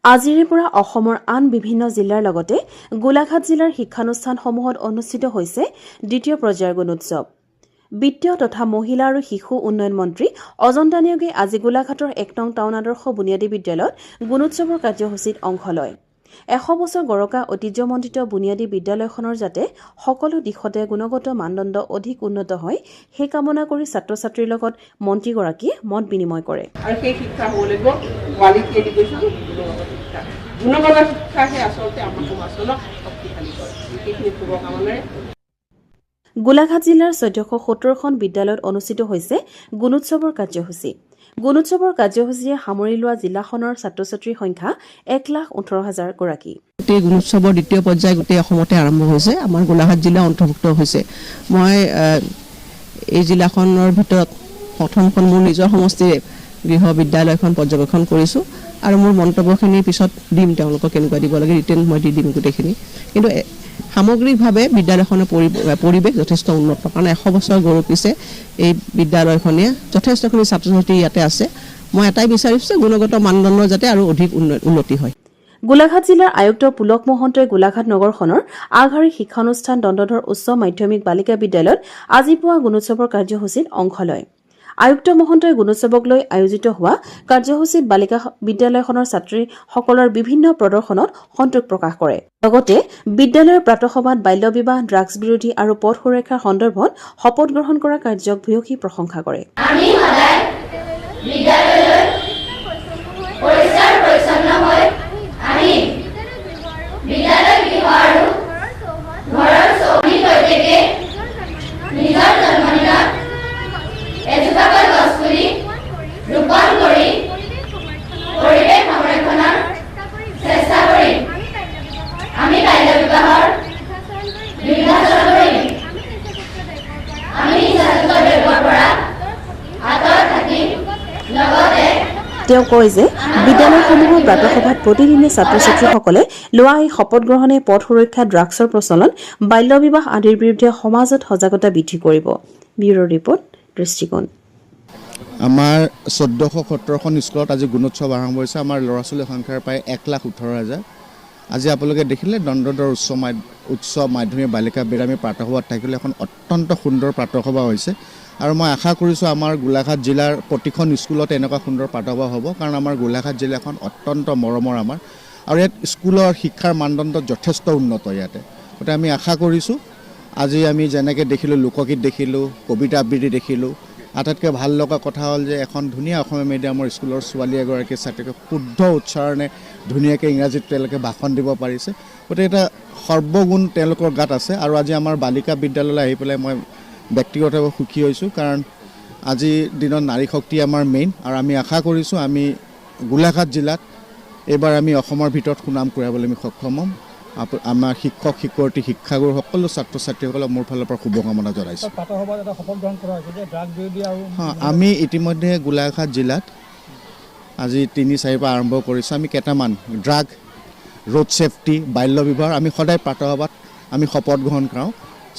আজিৰে পৰা অসমৰ আন বিভিন্ন জিলাৰ লগতে গোলাঘাট জিলাৰ শিক্ষানুষ্ঠানসমূহত অনুষ্ঠিত হৈছে দ্বিতীয় পৰ্যায়ৰ গুণোৎসৱ। বিত্তীয় তথা মহিলা আৰু শিশু উন্নয়ন মন্ত্ৰী অজন্তা নিয়োগে আজি গোলাঘাটৰ ১ নং টাউন আদৰ্শ বুনিয়াদী বিদ্যালয়ত গুণোৎসৱৰ কাৰ্যসূচীত অংশ লয়। ১০০ বছৰ গৰকা ঐতিহ্যমণ্ডিত বুনিয়াদী বিদ্যালয়খনৰ যাতে সকলো দিশতে গুণগত মানদণ্ড অধিক উন্নত হয় সেই কামনা কৰি ছাত্ৰ ছাত্ৰীৰ লগত মন্ত্ৰীগৰাকীয়ে মত বিনিময় কৰে। আৰু সেই শিক্ষা হ'ব লাগিব কোৱালিটি এডুকেশ্যন, গুণগত শিক্ষাহে আচলতে আমাৰ সমাজখনক শক্তিশালী কৰে। এইখিনি শুভকামনাৰে গোলাঘাট জিলাৰ ১৪৭০খন বিদ্যালয়ত অনুষ্ঠিত হৈছে গুণোৎসৱৰ কাৰ্যসূচী। গুণোৎসৱৰ কাৰ্যসূচীৰে সামৰি লোৱা জিলাখনৰ ছাত্ৰ ছাত্ৰীৰ সংখ্যা ১,১৮,০০০ গৰাকী। গোটেই গুণোৎসৱৰ দ্বিতীয় পৰ্যায় গোটেই অসমতে আৰম্ভ হৈছে। আমাৰ গোলাঘাট জিলা অন্তৰ্ভুক্ত হৈছে। মই এই জিলাখনৰ ভিতৰত প্ৰথমখন মোৰ নিজৰ সমষ্টিৰে গৃহ বিদ্যালয়খন পৰ্যবেক্ষণ কৰিছোঁ আৰু মোৰ মন্তব্যখিনি পিছত দিম, তেওঁলোকক কেনেকুৱা দিব লাগে ৰিটেন মই দি দিম গোটেইখিনি। কিন্তু সামগ্ৰিকভাৱে বিদ্যালয়খনৰ পৰিৱেশ যথেষ্ট উন্নত, কাৰণ ১০০ বছৰ গৌৰৱিছে এই বিদ্যালয়খনে যথেষ্টখিনি ছাত্ৰ ছাত্ৰী ইয়াতে আছে। মই এটাই বিচাৰিছোঁ গুণগত মানদণ্ডৰ যাতে আৰু অধিক উন্নতি হয়। গোলাঘাট জিলাৰ আয়ুক্ত পুলক মহন্তই গোলাঘাট নগৰখনৰ আগশাৰীৰ শিক্ষানুষ্ঠান দণ্ডধৰ উচ্চ মাধ্যমিক বালিকা বিদ্যালয়ত আজি পুৱা গুণোৎসৱৰ কাৰ্যসূচীত অংশ লয়। আয়ুক্ত মহন্তই গুণোৎসৱক লৈ আয়োজিত হোৱা কাৰ্যসূচীত বালিকা বিদ্যালয়খনৰ ছাত্ৰীসকলৰ বিভিন্ন প্ৰদৰ্শনত সন্তোষ প্ৰকাশ কৰে। লগতে বিদ্যালয়ৰ প্ৰাতঃসভাত বাল্য বিবাহ, ড্ৰাগছ বিৰোধী আৰু পথ সুৰক্ষাৰ সন্দৰ্ভত শপত গ্ৰহণ কৰা কাৰ্যক ভূয়সী প্ৰশংসা কৰে। আমি সদায় বিদ্যালয়লৈ পৰিষ্কাৰ পৰিচ্ছন্ন হৈ আমি বিদ্যালয় গৃহ আৰু ঘৰৰ চৌহদৰ সৈতে নিজৰ জন্মদিনত এজোপাকৈ গছপুলি ৰোপণ কৰি পৰিৱেশ সংৰক্ষণৰ চেষ্টা কৰিম। আমি বাল্য বিবাহৰ বিৰুদ্ধাচৰণ কৰিম। আমি নিচাযুক্ত দ্ৰব্যৰ পৰা আঁতৰত থাকিম। লগতে তেওঁ কয় যে বিদ্যালয়সমূহৰ প্ৰাতঃসভাত প্ৰতিদিনে ছাত্ৰ ছাত্ৰীসকলে লোৱা এই শপত গ্ৰহণে পথ সুৰক্ষা, ড্ৰাগছৰ প্ৰচলন, বাল্য বিবাহ আদিৰ বিৰুদ্ধে সমাজত সজাগতা বৃদ্ধি কৰিব। ব্যুৰ' ৰিপৰ্ট, দৃষ্টিকোণ। আমাৰ ১৪৭০খন স্কুলত আজি গুণোৎসৱ আৰম্ভ হৈছে। আমাৰ ল'ৰা ছোৱালীৰ সংখ্যাৰ প্ৰায় ১,১৮,০০০। আজি আপোনালোকে দেখিলে দণ্ডধৰ উচ্চ মাধ্যমিক বালিকা বিদ্যালয় প্ৰাতঃসভাত থাকিলে এখন অত্যন্ত সুন্দৰ প্ৰাতঃসভা হৈছে আৰু মই আশা কৰিছোঁ আমাৰ গোলাঘাট জিলাৰ প্ৰতিখন স্কুলত এনেকুৱা সুন্দৰ প্ৰাতঃসভা হ'ব, কাৰণ আমাৰ গোলাঘাট জিলাখন অত্যন্ত মৰমৰ আমাৰ আৰু ইয়াত স্কুলৰ শিক্ষাৰ মানদণ্ড যথেষ্ট উন্নত। ইয়াতে গতিকে আমি আশা কৰিছোঁ আজি আমি যেনেকৈ দেখিলোঁ, লোকগীত দেখিলোঁ, কবিতা আবৃত্তি দেখিলোঁ, আটাইতকৈ ভাল লগা কথা হ'ল যে এখন ধুনীয়া অসমীয়া মিডিয়ামৰ স্কুলৰ ছোৱালী এগৰাকী ছাত্ৰীক শুদ্ধ উচ্চাৰণে ধুনীয়াকৈ ইংৰাজীত তেওঁলোকে ভাষণ দিব পাৰিছে। গতিকে এটা সৰ্বগুণ তেওঁলোকৰ গাত আছে আৰু আজি আমাৰ বালিকা বিদ্যালয়লৈ আহি পেলাই মই ব্যক্তিগতভাৱে সুখী হৈছোঁ, কাৰণ আজিৰ দিনত নাৰী শক্তি আমাৰ মেইন আৰু আমি আশা কৰিছোঁ আমি গোলাঘাট জিলাত এইবাৰ আমি অসমৰ ভিতৰত সুনাম কঢ়িয়াবলৈ আমি সক্ষম হ'ম। আমাৰ শিক্ষক শিক্ষয়িত্ৰী, শিক্ষাগুৰু সকলো ছাত্ৰ ছাত্ৰীসকলক মোৰ ফালৰ পৰা শুভকামনা জনাইছোঁ। আমি ইতিমধ্যে গোলাঘাট জিলাত আজি ৩-৪ পৰা আৰম্ভ কৰিছোঁ। আমি কেইটামান ড্ৰাগ, ৰোড ছেফটি, বাল্য বিবাহ আমি সদায় প্ৰাতঃসভাত আমি শপত গ্ৰহণ কৰাওঁ।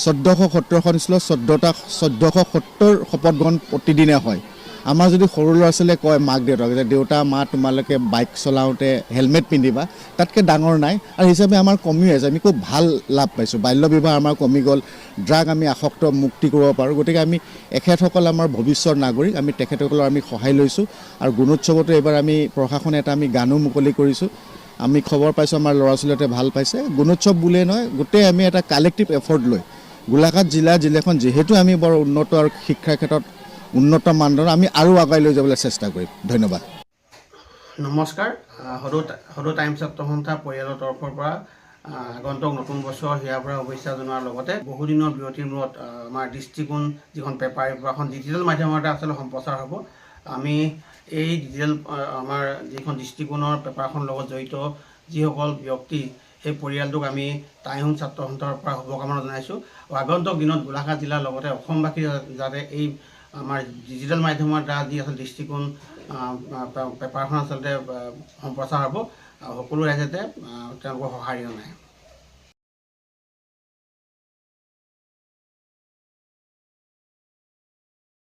১৪৭০খন স্কুলত ১৪৭০ শপত গ্ৰহণ প্ৰতিদিনে হয়। আমাৰ যদি সৰু ল'ৰা ছোৱালীয়ে কয় মাক দেউতাক যে দেউতা মা তোমালোকে বাইক চলাওঁতে হেলমেট পিন্ধিবা, তাতকৈ ডাঙৰ নাই আৰু হিচাপে আমাৰ কমি আছে। আমি খুব ভাল লাভ পাইছোঁ। বাল্য বিবাহ আমাৰ কমি গ'ল, ড্ৰাগ আমি আসক্ত মুক্তি কৰিব পাৰোঁ। গতিকে আমি এখেতসকল আমাৰ ভৱিষ্যত নাগৰিক, আমি তেখেতসকলৰ আমি সহায় লৈছোঁ আৰু গুণোৎসৱতো এইবাৰ আমি প্ৰশাসনে এটা আমি গানো মুকলি কৰিছোঁ। আমি খবৰ পাইছোঁ আমাৰ ল'ৰা ছোৱালীহঁতে ভাল পাইছে। গুণোৎসৱ বুলিয়েই নহয়, গোটেই আমি এটা কালেক্টিভ এফৰ্ট লৈ গোলাঘাট জিলাখন যিহেতু আমি বৰ উন্নত আৰু শিক্ষাৰ ক্ষেত্ৰত উন্নত মানদণ্ড আমি আৰু আগুৱাই লৈ যাবলৈ চেষ্টা কৰিম। ধন্যবাদ। নমস্কাৰ। সদৌ টাইমছ ছাত্ৰ সন্থা পৰিয়ালৰ তৰফৰ পৰা আগন্তুক নতুন বছৰ হিয়াৰ পৰা শুভেচ্ছা জনোৱাৰ লগতে বহুদিনৰ বিৰতিৰ মূৰত আমাৰ দৃষ্টিকোণ যিখন পেপাৰখন ডিজিটেল মাধ্যমতে আচলতে সম্প্ৰচাৰ হ'ব। আমি এই ডিজিটেল আমাৰ যিখন দৃষ্টিকোণৰ পেপাৰখনৰ লগত জড়িত যিসকল ব্যক্তি, সেই পৰিয়ালটোক আমি টাইমছ ছাত্ৰ সন্থাৰ পৰা শুভকামনা জনাইছোঁ আৰু আগন্তুক দিনত গোলাঘাট জিলাৰ লগতে অসমবাসী যাতে এই আমাৰ ডিজিটেল মাধ্যমৰ দ্বাৰা যি আচলতে দৃষ্টিকোণ পেপাৰখন আচলতে সম্প্ৰচাৰ হ'ব, সকলো ৰাইজে তেওঁলোকৰ সঁহাৰি জনায়।